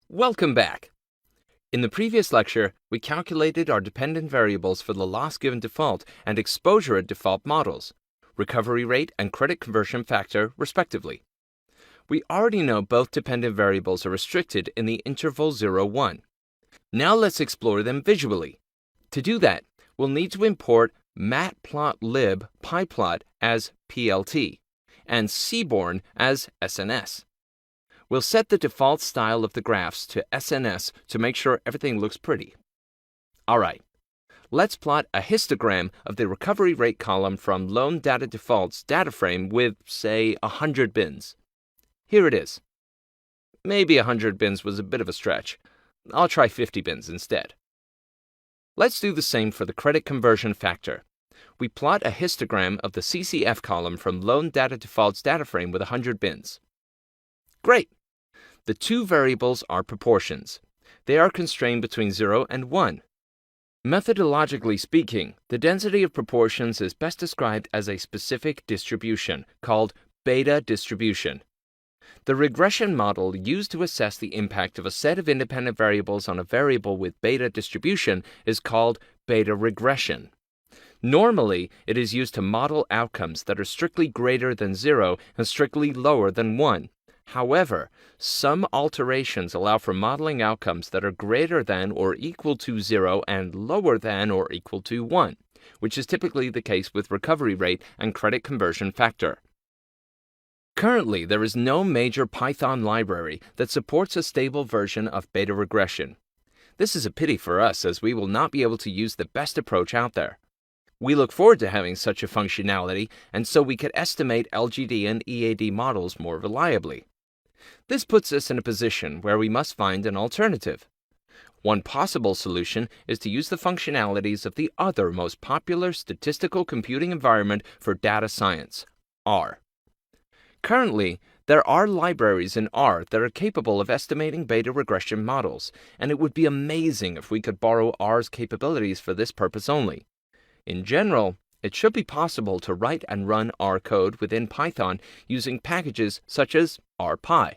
Welcome back. In the previous lecture, we calculated our dependent variables for the loss given default and exposure at default models, recovery rate and credit conversion factor, respectively. We already know both dependent variables are restricted in the interval 0, 1. Now let's explore them visually. To do that, we'll need to import matplotlib pyplot as PLT and seaborn as SNS. We'll set the default style of the graphs to SNS to make sure everything looks pretty. Alright, let's plot a histogram of the recovery rate column from loan data defaults data frame with, say, 100 bins. Here it is. Maybe 100 bins was a bit of a stretch. I'll try 50 bins instead. Let's do the same for the credit conversion factor. We plot a histogram of the CCF column from loan data defaults data frame with 100 bins. Great! The two variables are proportions. They are constrained between 0 and 1. Methodologically speaking, the density of proportions is best described as a specific distribution called beta distribution. The regression model used to assess the impact of a set of independent variables on a variable with beta distribution is called beta regression. Normally, it is used to model outcomes that are strictly greater than 0 and strictly lower than 1. However, some alterations allow for modeling outcomes that are greater than or equal to 0 and lower than or equal to 1, which is typically the case with recovery rate and credit conversion factor. Currently, there is no major Python library that supports a stable version of beta regression. This is a pity for us, as we will not be able to use the best approach out there. We look forward to having such a functionality, and so we could estimate LGD and EAD models more reliably. This puts us in a position where we must find an alternative. One possible solution is to use the functionalities of the other most popular statistical computing environment for data science, R. Currently, there are libraries in R that are capable of estimating beta regression models, and it would be amazing if we could borrow R's capabilities for this purpose only. In general, it should be possible to write and run R code within Python using packages such as RPy.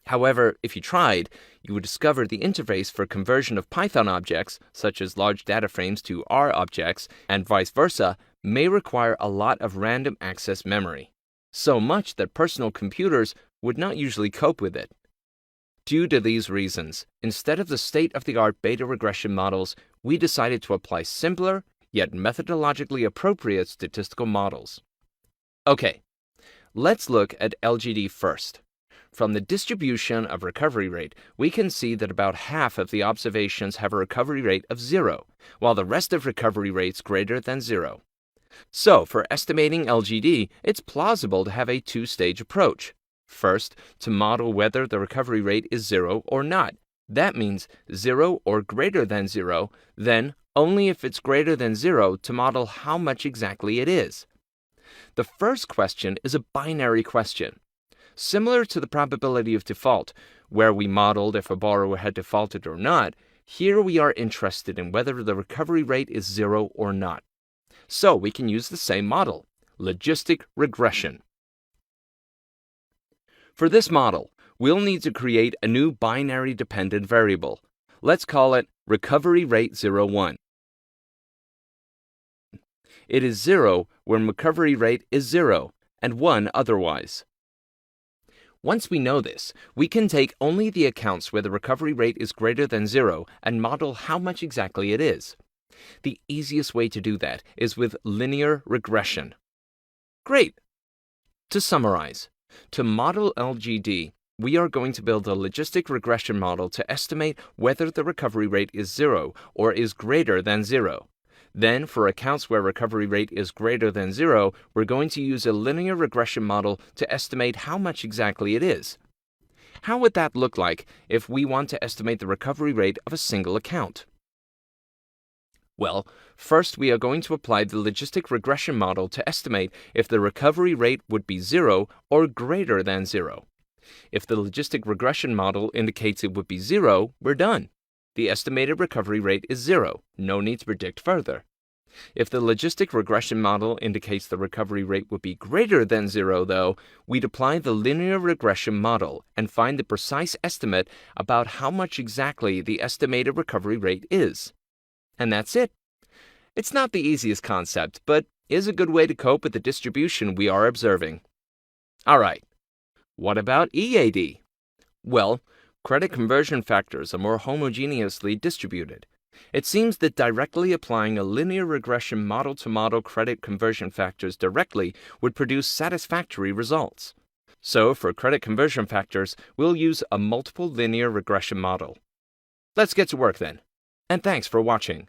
However, if you tried, you would discover the interface for conversion of Python objects, such as large data frames to R objects, and vice versa, may require a lot of random access memory. So much that personal computers would not usually cope with it. Due to these reasons, instead of the state-of-the-art beta regression models, we decided to apply simpler, yet methodologically appropriate statistical models. Okay, let's look at LGD first. From the distribution of recovery rate, we can see that about half of the observations have a recovery rate of 0, while the rest of recovery rates greater than 0. So, for estimating LGD, it's plausible to have a two-stage approach. First, to model whether the recovery rate is 0 or not. That means 0 or greater than 0, then only if it's greater than 0 to model how much exactly it is. The first question is a binary question. Similar to the probability of default, where we modeled if a borrower had defaulted or not, here we are interested in whether the recovery rate is 0 or not. So we can use the same model, logistic regression. For this model, we'll need to create a new binary dependent variable. Let's call it recovery rate 01. It is 0 when recovery rate is 0 and 1 otherwise. Once we know this, we can take only the accounts where the recovery rate is greater than 0 and model how much exactly it is. The easiest way to do that is with linear regression. Great! To summarize, to model LGD, we are going to build a logistic regression model to estimate whether the recovery rate is 0 or is greater than 0. Then, for accounts where recovery rate is greater than 0, we're going to use a linear regression model to estimate how much exactly it is. How would that look like if we want to estimate the recovery rate of a single account? Well, first we are going to apply the logistic regression model to estimate if the recovery rate would be 0 or greater than 0. If the logistic regression model indicates it would be 0, we're done. The estimated recovery rate is 0. No need to predict further. If the logistic regression model indicates the recovery rate would be greater than 0, though, we'd apply the linear regression model and find the precise estimate about how much exactly the estimated recovery rate is. And that's it. It's not the easiest concept, but is a good way to cope with the distribution we are observing. Alright, what about EAD? Well, credit conversion factors are more homogeneously distributed. It seems that directly applying a linear regression model-to-model credit conversion factors directly would produce satisfactory results. So for credit conversion factors, we'll use a multiple linear regression model. Let's get to work then. And thanks for watching.